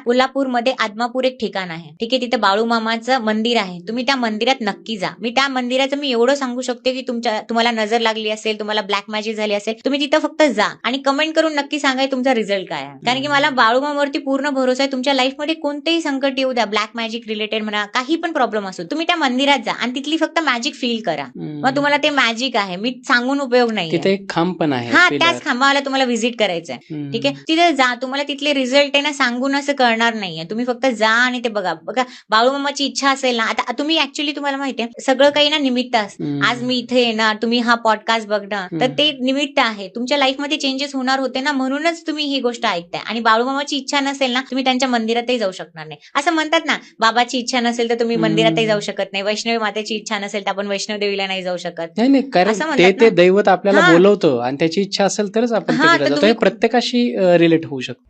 कोल्हापूरमध्ये आदमापूर एक ठिकाण आहे, ठीक आहे. तिथे बाळूमामाचं मंदिर आहे. तुम्ही त्या मंदिरात नक्की जा. मी त्या मंदिराचं एवढं सांगू शकते की तुम्हाला नजर लागली असेल, तुम्हाला ब्लॅक मॅजिक झाली असेल, तुम्ही तिथं फक्त जा आणि कमेंट करून नक्की सांगा तुमचा रिझल्ट काय आहे. कारण की मला बाळूमामावरती पूर्ण भरोसा आहे. तुमच्या लाईफमध्ये कोणतेही संकट येऊ द्या, ब्लॅक मॅजिक रिलेटेड म्हणा, काही पण प्रॉब्लेम असो, तुम्ही त्या मंदिरात जा आणि तिथली फक्त मॅजिक फील करा. मग तुम्हाला ते मॅजिक आहे, मी सांगून उपयोग नाही. तिथे एक खांब पण आहे, हा, त्याच खांबाला तुम्हाला व्हिजिट करायचंय, ठीक आहे. तिथे जा, तुम्हाला तिथले रिझल्ट आहे ना सांगून असं कळणार नाहीये. तुम्ही फक्त जा आणि ते बघा. बाळूमामाची इच्छा असेल ना, आता तुम्ही ऍक्च्युअली तुम्हाला माहितीये सगळं काही ना निमित्त असतं. आज मी इथे येणार, तुम्ही हा पॉडकास्ट बघणार, तर ते निमित्त आहे. तुमच्या लाईफमध्ये चेंजेस होणार होते ना, म्हणूनच तुम्ही ही गोष्ट ऐकताय. आणि बाळूमामाची इच्छा नसेल ना, तुम्ही त्यांच्या मंदिरातही जाऊ शकणार नाही. असं म्हणतात ना, बाबाची इच्छा नसेल तर तुम्ही मंदिरातही जाऊ शकत नाही, वैष्णवी मातेची इच्छा नसेल तर आपण वैष्णव देवीला नाही जाऊ शकत. नाही, कारण ते दैवत आपल्याला बोलवतं आणि त्याची इच्छा असेल तरच आपण तिकडे जातो. हे प्रत्येकाशी रिलेट होऊ शकतो.